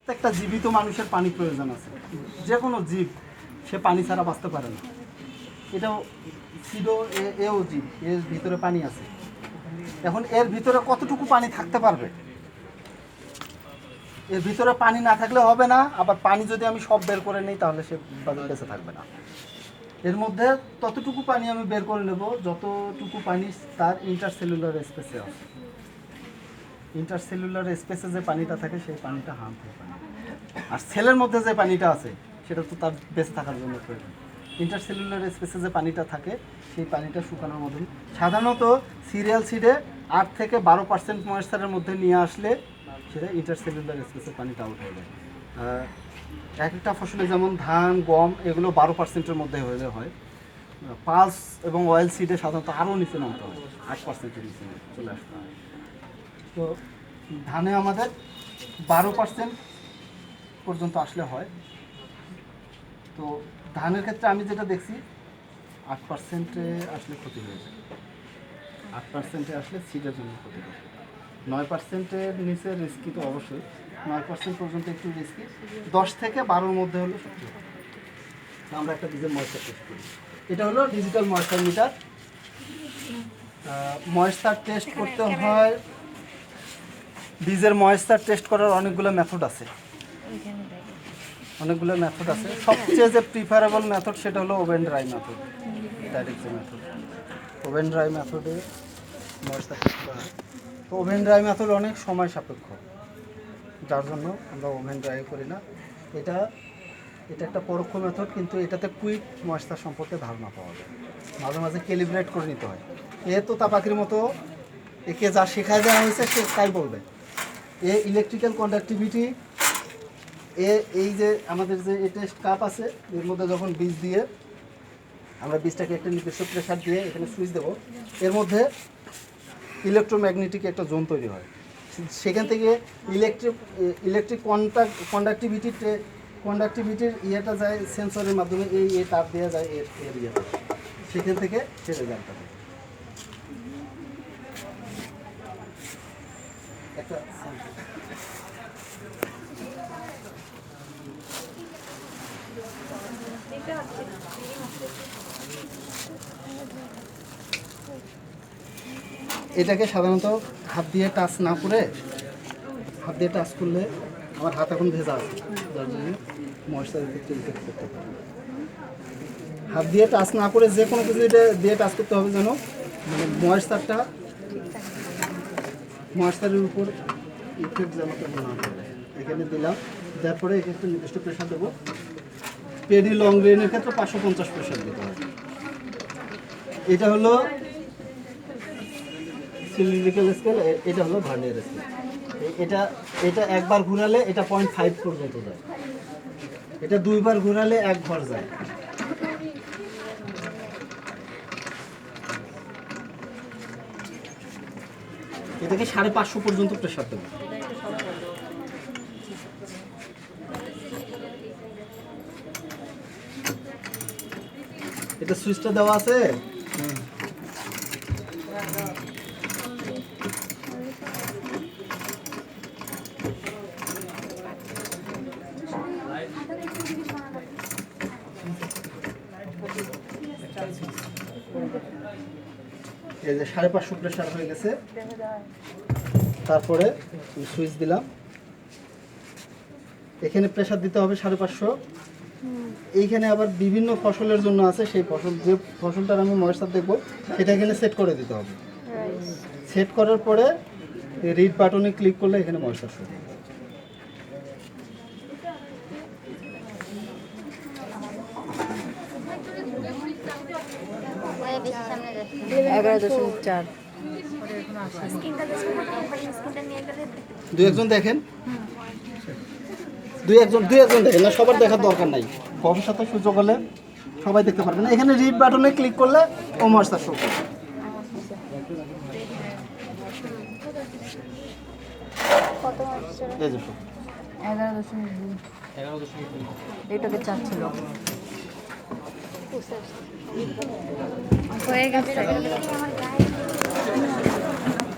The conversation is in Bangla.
প্রত্যেকটা জীবিত মানুষের পানি প্রয়োজন আছে। যে কোনো জীব সে পানি ছাড়া বাঁচতে পারে না। এটাও সিডো এও জীব, এর ভিতরে পানি আছে। এখন এর ভিতরে কতটুকু পানি থাকতে পারবে? এর ভিতরে পানি না থাকলে হবে না, আবার পানি যদি আমি সব বের করে নিই তাহলে সে বেঁচে থাকবে না। এর মধ্যে ততটুকু পানি আমি বের করে নেব যতটুকু পানি তার ইন্টারসেলুলার স্পেসে আছে। ইন্টারসেলুলার স্পেসে যে পানিটা থাকে সেই পানিটা হার্মফুল পানি। আর সেলের মধ্যে যে পানিটা আছে সেটা তো তার বেঁচে থাকার জন্য প্রয়োজন। ইন্টারসেলুলার স্পেসে যে পানিটা থাকে সেই পানিটা শুকানোর মতন সাধারণত সিরিয়াল সিডে 8 থেকে 12% ময়েশ্চারের মধ্যে নিয়ে আসলে সেটা ইন্টারসেলুলার স্পেসে পানিটা আউট হয়ে যায়। এক একটা ফসলে যেমন ধান, গম এগুলো 12%-এর মধ্যে হলে হয়। পালস এবং অয়েল সিডে সাধারণত আরও নিচে নামতে হয়, 8%-এর নিচে চলে আসতে হয়। তো ধানে আমাদের 12% পর্যন্ত আসলে হয়। তো ধানের ক্ষেত্রে আমি যেটা দেখছি 8%-এ আসলে ক্ষতি হয়ে যায়। 8%-এ আসলে সিডের জন্য ক্ষতি হয়। 9%-এর নিচে রিস্কি তো অবশ্যই, 9% পর্যন্ত একটু রিস্কি। 10 থেকে 12-এর মধ্যে হলে সত্যি। আমরা একটা বীজের ময়েশ্চার টেস্ট করি। এটা হলো digital moisture meter. Moisture test করতে হয়, বীজের ময়েশ্চার টেস্ট করার অনেকগুলো মেথড আছে। সবচেয়ে যে প্রিফারেবল মেথড সেটা হলো ওভেন ড্রাই মেথড, ডাইরেক্ট যে মেথড। ওভেন ড্রাই মেথডে ময়েশ্চার টেস্ট করা হয়। তো ওভেন ড্রাই মেথড অনেক সময় সাপেক্ষ, যার জন্য আমরা ওভেন ড্রাই করি না। এটা একটা পরোক্ষ মেথড, কিন্তু এটাতে কুইক ময়েশ্চার সম্পর্কে ধারণা পাওয়া যায়। মাঝে মাঝে ক্যালিব্রেট করে নিতে হয়। এ তো পাখির মতো, একে যা শেখায় দেওয়া হয়েছে সে তাই বলবে। ইলেকট্রিক্যাল কন্ডাক্টিভিটি, এই যে আমাদের যে টেস্ট কাপ আছে এর মধ্যে যখন বীজ দিয়ে আমরা বীজটাকে একটা নির্দিষ্ট প্রেশার দিয়ে এখানে সুইচ দেবো, এর মধ্যে ইলেকট্রোম্যাগনেটিক একটা জোন তৈরি হয়। সেখান থেকে ইলেকট্রিক কন্ডাক্টিভিটির ইয়েটা যায় সেন্সরের মাধ্যমে, এই তার দেওয়া যায় এর ইয়েটা, সেখান থেকে ছেড়ে রেজাল্টটা একটা এটাকে সাধারণত হাত দিয়ে টাচ না করে, হাত দিয়ে টাচ করলে আমার হাত এখন ভেজা আছে, যার জন্য ময়েশ্চারের ক্ষেত্রে ইফেক্ট করতে পারে। হাত দিয়ে টাচ না করে যে কোনো কিছু এটা দিয়ে টাচ করতে হবে যেন মানে ময়েশ্চারের উপর ইফেক্ট যেন না করে। এখানে দিলাম, দেওয়ার পরে এখানে একটা নির্দিষ্ট প্রেশার দেবো। পেডি লং রেনের ক্ষেত্রে 550 প্রেশার দিতে হবে। এটা হলো সিলিন্ড্রিক্যাল স্কেল, এটা হলো ভার্নিয়ার স্কেল। এটা একবার ঘুরালে এটা 0.5 পর্যন্ত যায়, এটা দুইবার ঘুরালে 1 ঘর যায়। এটাকে 550 পর্যন্ত প্রেশার দেবো। এটা সুইচটা দেওয়া আছে। এই যে 550 প্রেশার হয়ে গেছে, তারপরে সুইচ দিলাম। এখানে প্রেশার দিতে হবে 550। এইখানে আবার বিভিন্ন ফসলের জন্য আছে, সেই ফসল যে ফসলটার আমি ময়েশ্চার দেখবো সেটা এখানে সেট করে দিতে হবে। সেট করার পরে রিড বাটনে ক্লিক করলে এখানে ময়েশ্চার শুরু হবে। দুই একজন দেখেন না, সবার দেখার দরকার নাই। ভবিষ্যতে সুযোগ হলে সবাই দেখতে পারবেন। এখানে রিড বাটনে ক্লিক করলে ও ময়েশ্চার শো করবে। এই যে 11.2 এটাকে চাচ্ছিল হয়ে গেছে।